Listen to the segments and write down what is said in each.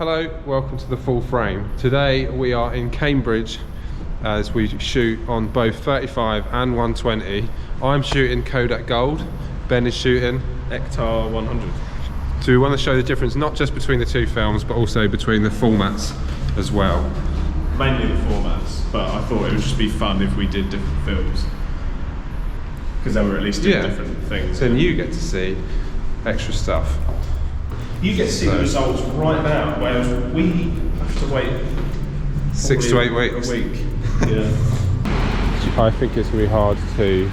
Hello, welcome to the Full Frame. Today we are in Cambridge as we shoot on both 35 and 120. I'm shooting Kodak Gold, Ben is shooting Ektar 100. So we want to show the difference not just between the two films but also between the formats as well. Mainly the formats, but I thought it would just be fun if we did different films. Because then we're at least doing different things. Then you get to see extra stuff. You get to see the results right now, whereas we have to wait 6 to 8 weeks. A week. Yeah. I think it's going to be hard to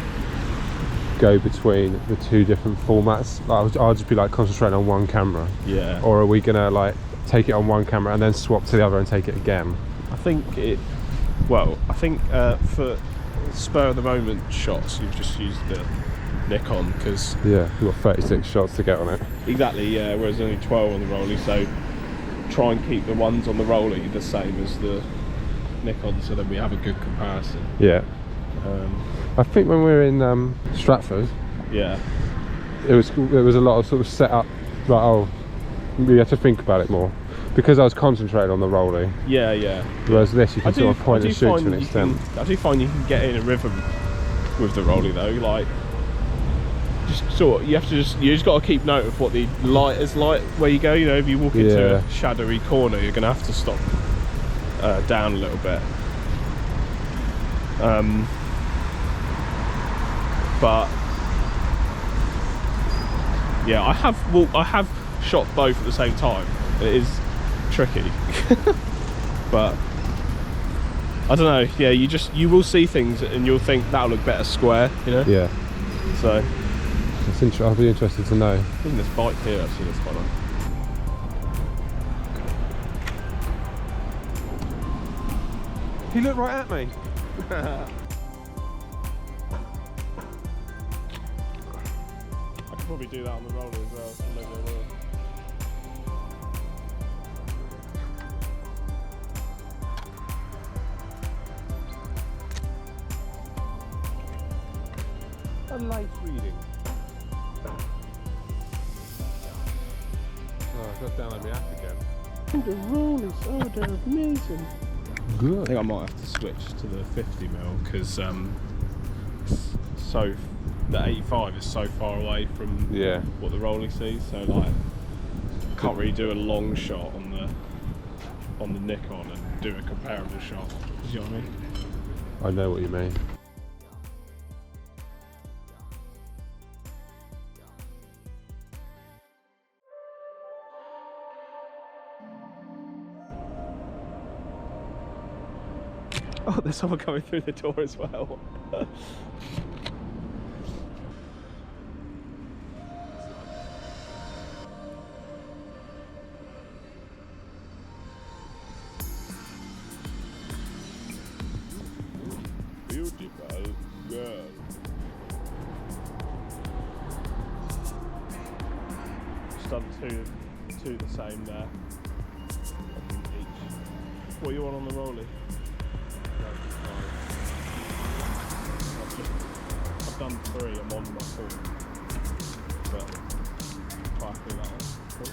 go between the two different formats. I'll just be like concentrating on one camera. Yeah. Or are we going to like take it on one camera and then swap to the other and take it again? I think for spur of the moment shots, you've just used the Nikon because you've got 36 shots to get on it. Exactly, yeah. Whereas only 12 on the Rolly, so try and keep the ones on the Rolly the same as the Nikon, so then we have a good comparison. Yeah. I think when we were in Stratford, there was a lot of sort of set up. Like, we had to think about it more because I was concentrating on the Rolly. Yeah. Whereas this, you can sort of point and shoot to an extent. I do find you can get in a rhythm with the Rolly though. Like, you just got to keep note of what the light is like where you go. You know, if you walk into a shadowy corner, you're going to have to stop down a little bit. But yeah, I have shot both at the same time. It is tricky, but I don't know. Yeah, you will see things and you'll think that'll look better square. You know. Yeah. So. I'll be interested to know. I think this bike here actually looks quite nice. He looked right at me. I could probably do that on the roller as well, so maybe I will. A light reading. I've got down on my app again. The rollers, they're amazing. Good. I think I might have to switch to the 50mm because the 85 is so far away from what the Rolly sees. So like, can't really do a long shot on the Nikon and do a comparable shot. Do you know what I mean? I know what you mean. Oh, there's someone coming through the door as well. Beautiful girl. Just done two the same there. Each. What are you on the Rolly? I've done 3, I'm on my 4, but quite happy with that one. Cool.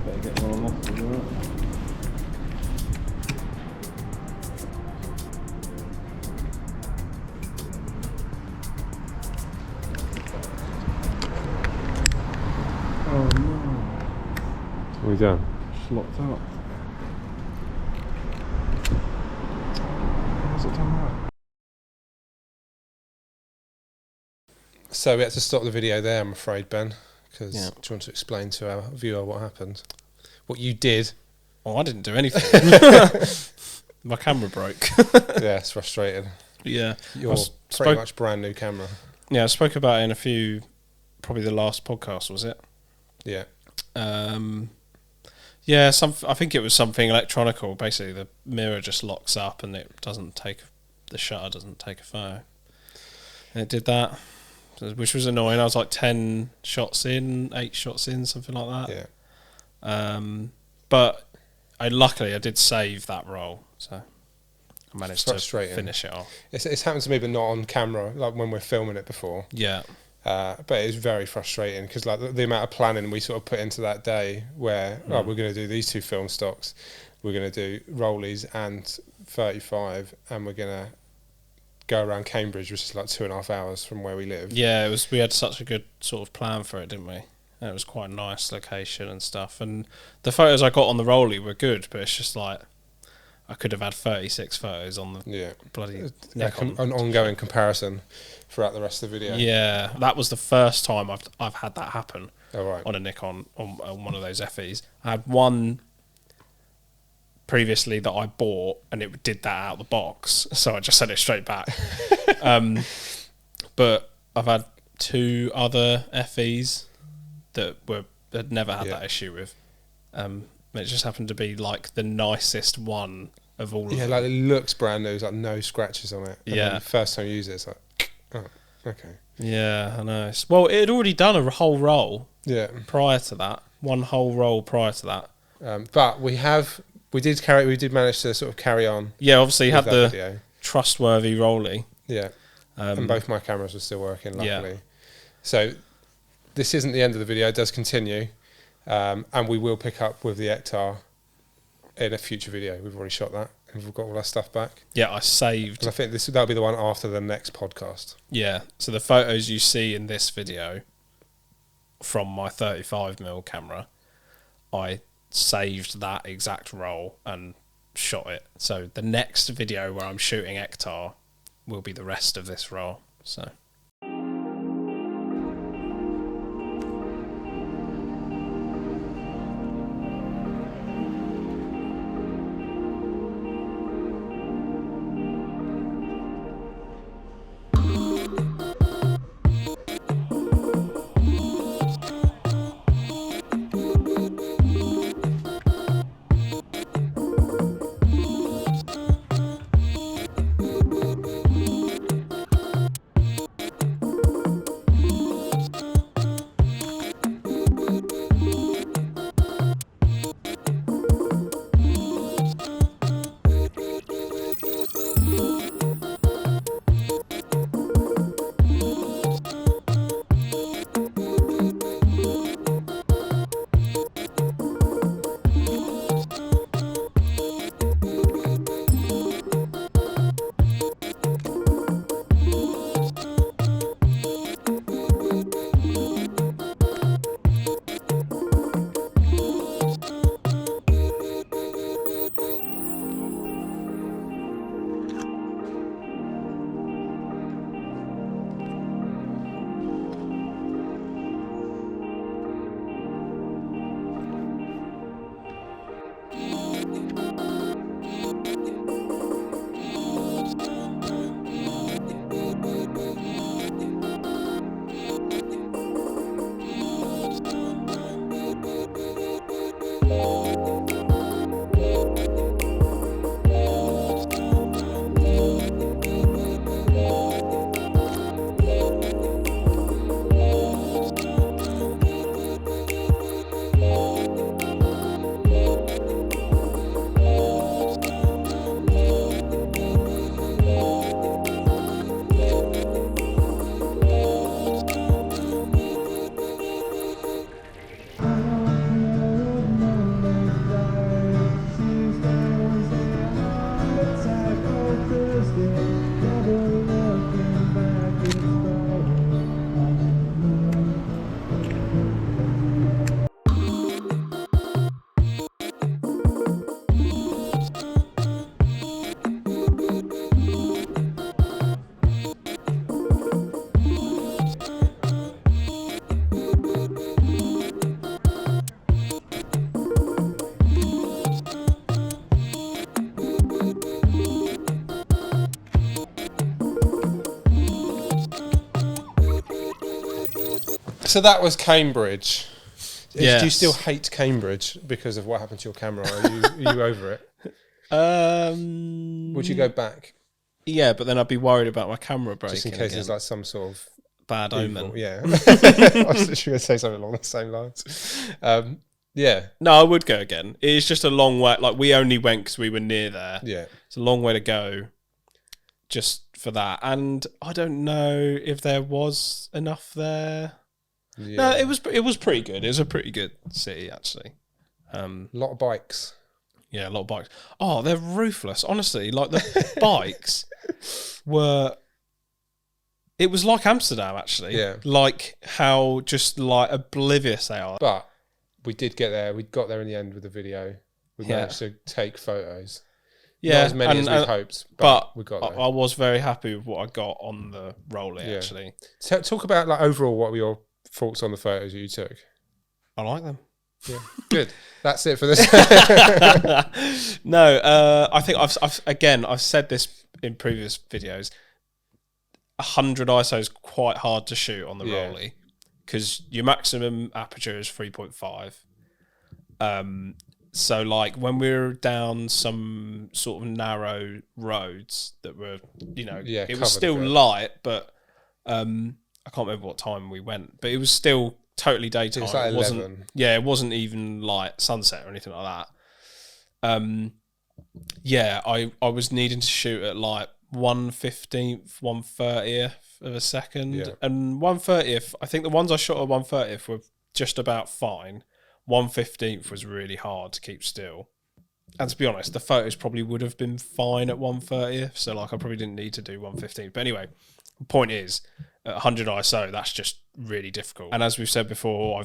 Better get one off as well. Oh no. What are we done? Just locked up. How's it done that? So we had to stop the video there, I'm afraid, Ben, because do you want to explain to our viewer what happened? What you did? Oh, I didn't do anything. My camera broke. Yeah, it's frustrating. Yeah. Your pretty much brand new camera. Yeah, I spoke about it in a few, probably the last podcast, was it? Yeah. Yeah, I think it was something electronical. Basically, the mirror just locks up and it doesn't take, the shutter doesn't take a photo. And it did that, which was annoying. I was like 10 shots in, 8 shots in, something like that. Yeah. But luckily I did save that roll, so I managed to finish it off. It's happened to me, but not on camera, like when we're filming it before. Yeah. But it was very frustrating because like the amount of planning we sort of put into that day where we're going to do these 2 film stocks, we're going to do rollies and 35, and we're going to go around Cambridge, which is like 2.5 hours from where we live. Yeah, it was. We had such a good sort of plan for it, didn't we? And it was quite a nice location and stuff. And the photos I got on the rollie were good, but it's just like I could have had 36 photos on the bloody Nikon. An ongoing comparison throughout the rest of the video. Yeah, that was the first time I've had that happen on a Nikon on one of those FEs. I had one previously that I bought, and it did that out of the box, so I just sent it straight back. But I've had 2 other FEs that had never had that issue with. It just happened to be like the nicest one of all of them. Yeah, like it looks brand new, like no scratches on it. And then the first time you use it, it's like, oh, okay. Yeah, I know. Well, it had already done a whole roll prior to that. One whole roll prior to that. But we did manage to sort of carry on. Yeah, obviously you had the video. Trustworthy rollie. Yeah. And both my cameras were still working, luckily. Yeah. So this isn't the end of the video, it does continue. And we will pick up with the Ektar in a future video. We've already shot that and we've got all our stuff back. Yeah, I saved. And I think that'll be the one after the next podcast. Yeah, so the photos you see in this video from my 35mm camera, I saved that exact roll and shot it. So the next video where I'm shooting Ektar will be the rest of this roll. So. So that was Cambridge. Yes. Do you still hate Cambridge because of what happened to your camera? Are you over it? Would you go back? Yeah, but then I'd be worried about my camera breaking. Just in case there's like some sort of bad omen. Yeah. I was literally going to say something along the same lines. Yeah. No, I would go again. It's just a long way. Like, we only went because we were near there. Yeah. It's a long way to go just for that. And I don't know if there was enough there. Yeah. No, it was pretty good. It was a pretty good city, actually. A lot of bikes. Yeah, a lot of bikes. Oh, they're ruthless. Honestly, like the bikes were... It was like Amsterdam, actually. Yeah. Like how just like oblivious they are. But we did get there. We got there in the end with the video. We managed to take photos. Yeah. Not as many as we hoped, but we got there. I was very happy with what I got on the rollie, actually. So talk about, like, overall, what were your thoughts on the photos that you took? I like them. Yeah. Good. That's it for this. No, I think I've said this in previous videos. 100 ISO is quite hard to shoot on the rollie because your maximum aperture is 3.5. So, like, when we were down some sort of narrow roads that were, it was still light, but I can't remember what time we went, but it was still totally daytime. It was like 11. It wasn't even like sunset or anything like that. I was needing to shoot at like 1/15th, 1/30th of a second, and 1/30th. I think the ones I shot at 1/30th were just about fine. 1/15th was really hard to keep still, and to be honest, the photos probably would have been fine at 1/30th. So, like, I probably didn't need to do 1/15th. But anyway, the point is, at 100 ISO, that's just really difficult. And as we've said before,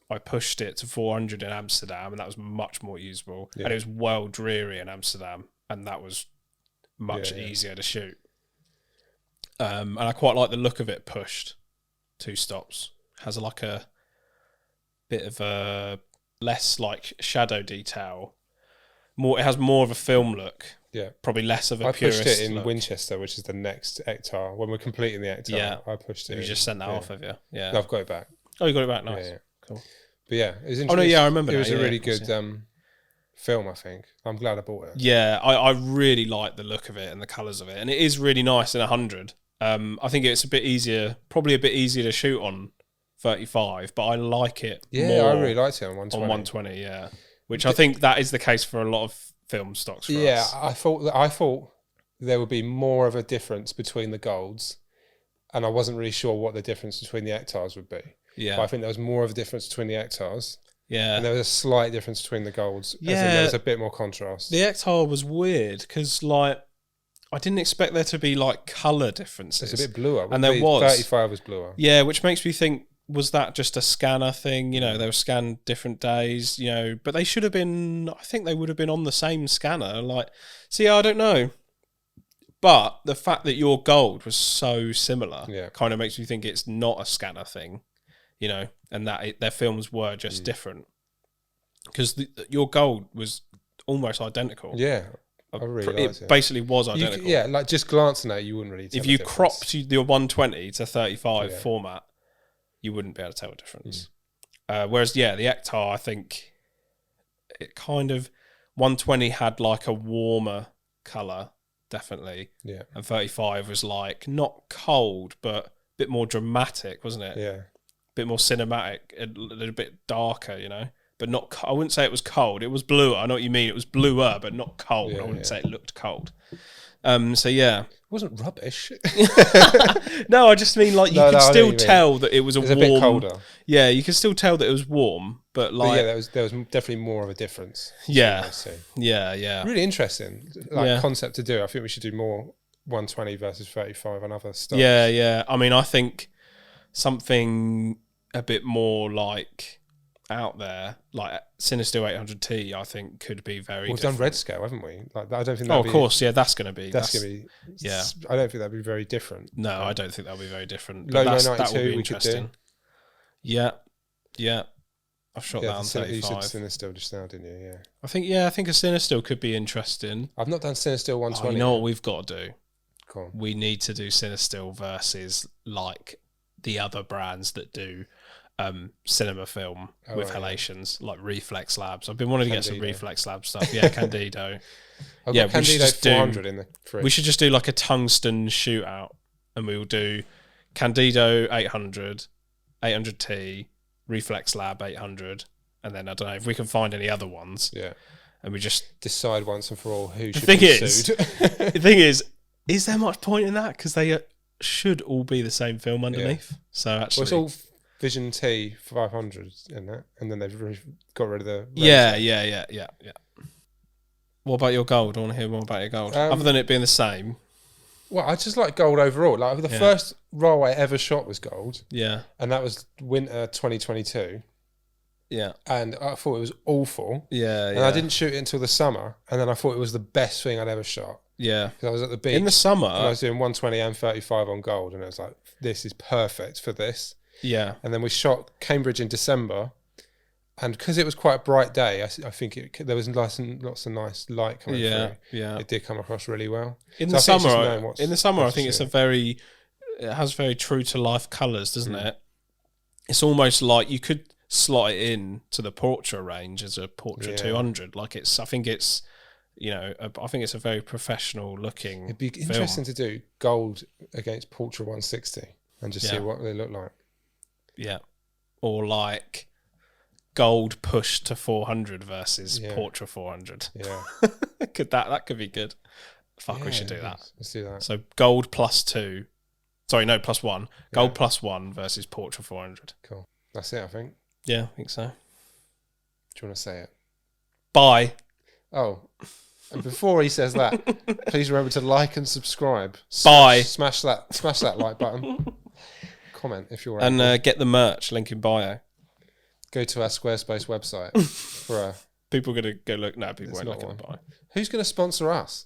I pushed it to 400 in Amsterdam, and that was much more usable. And it was well dreary in Amsterdam, and that was much easier to shoot. And I quite like the look of it pushed 2 stops. Has like a bit of a less like shadow detail. It has more of a film look. Yeah, probably less of a purist. I pushed it in Winchester, which is the next Ektar. When we're completing the Ektar, I pushed it. You just sent that off, have you? Yeah, no, I've got it back. Oh, you got it back. Nice. Yeah. Cool. But yeah, it was interesting. Oh no, yeah, I remember. It was a really good film. I think I'm glad I bought it. Yeah, I really like the look of it and the colours of it, and it is really nice in 100. I think it's probably a bit easier to shoot on 35, but I like it. Yeah, I really liked it on 120. On 120, yeah, which I think that is the case for a lot of film stocks. For us. I thought there would be more of a difference between the golds, and I wasn't really sure what the difference between the Ektars would be. Yeah, but I think there was more of a difference between the Ektars. Yeah, and there was a slight difference between the golds. Yeah, as in there was a bit more contrast. The Ektar was weird because, like, I didn't expect there to be like colour differences. It's a bit bluer, and there was 35 was bluer. Yeah, which makes me think, was that just a scanner thing? They were scanned different days, but they should have been, I think they would have been on the same scanner. Like, see, I don't know. But the fact that your gold was so similar kind of makes me think it's not a scanner thing, and that their films were just different. Because your gold was almost identical. Yeah. I really liked it. Basically was identical. Like just glancing at it, you wouldn't really tell if you cropped your 120 to 35 format, you wouldn't be able to tell the difference. Whereas, the Ektar, I think it kind of 120 had like a warmer colour, definitely. Yeah. And 35 was like not cold, but a bit more dramatic, wasn't it? Yeah. A bit more cinematic, a little bit darker, But not. I wouldn't say it was cold. It was bluer. I know what you mean. It was bluer, but not cold. I wouldn't say it looked cold. It wasn't rubbish. No, I just mean like you could still tell that it was a bit colder. Yeah, you can still tell that it was warm, but like there was definitely more of a difference. Yeah, yeah. Really interesting, concept to do. I think we should do more 120 versus 35 and other stuff. Yeah. I mean, I think something a bit more like out there, like Cinestill 800T, I think could be very. We've done red scale, haven't we? Like, I don't think. Of course, that's going to be. That's going to be. Yeah, I don't think that'd be very different. No, I don't think that'll be very different. Low 92, we could do. Yeah. I've shot that on 35. You said Cinestill just now, didn't you? Yeah. I think a Cinestill could be interesting. I've not done Cinestill 120. You know what we've got to do? Go on. We need to do Cinestill versus like the other brands that do cinema film with halations, like Reflex Labs. I've been wanting to get some Reflex Lab stuff. Yeah, Candido. I've got Candido 400 in the fridge. We should just do like a tungsten shootout, and we'll do Candido 800, 800T, Reflex Lab 800, and then I don't know if we can find any other ones. Yeah. And we just decide once and for all who should thing be is, sued. The thing is there much point in that? Because they should all be the same film underneath. So actually, Well, it's all Vision T 500 in that, and then they've got rid of the. Yeah. What about your gold? I want to hear more about your gold. Other than it being the same. Well, I just like gold overall. Like the first roll I ever shot was gold. Yeah. And that was winter 2022. Yeah. And I thought it was awful. Yeah. And I didn't shoot it until the summer, and then I thought it was the best thing I'd ever shot. Yeah. Because I was at the beach in the summer. and I was doing 120 and 35 on gold, and I was like, this is perfect for this. Yeah. And then we shot Cambridge in December, and because it was quite a bright day, I think there was lots of nice light coming through. Yeah. It did come across really well. In the summer, I think it's it has very true to life colours, doesn't it? It's almost like you could slot it in to the Portra range as a Portra 200. Like I think it's a very professional looking. It'd be interesting to do gold against Portra 160 and just see what they look like. Yeah. Or like gold pushed to 400 versus Portra 400. Yeah. that could be good. Fuck, we should do that. Let's do that. So gold +2. Sorry, no, +1. Gold +1 versus Portra 400. Cool. That's it, I think. Yeah, I think so. Do you want to say it? Bye. Oh, and before he says that, please remember to like and subscribe. Bye. Smash that like button. Comment if you're and get the merch. Link in bio. Go to our Squarespace website for a. People are gonna go look. No, people won't look at the bio. Who's going to sponsor us?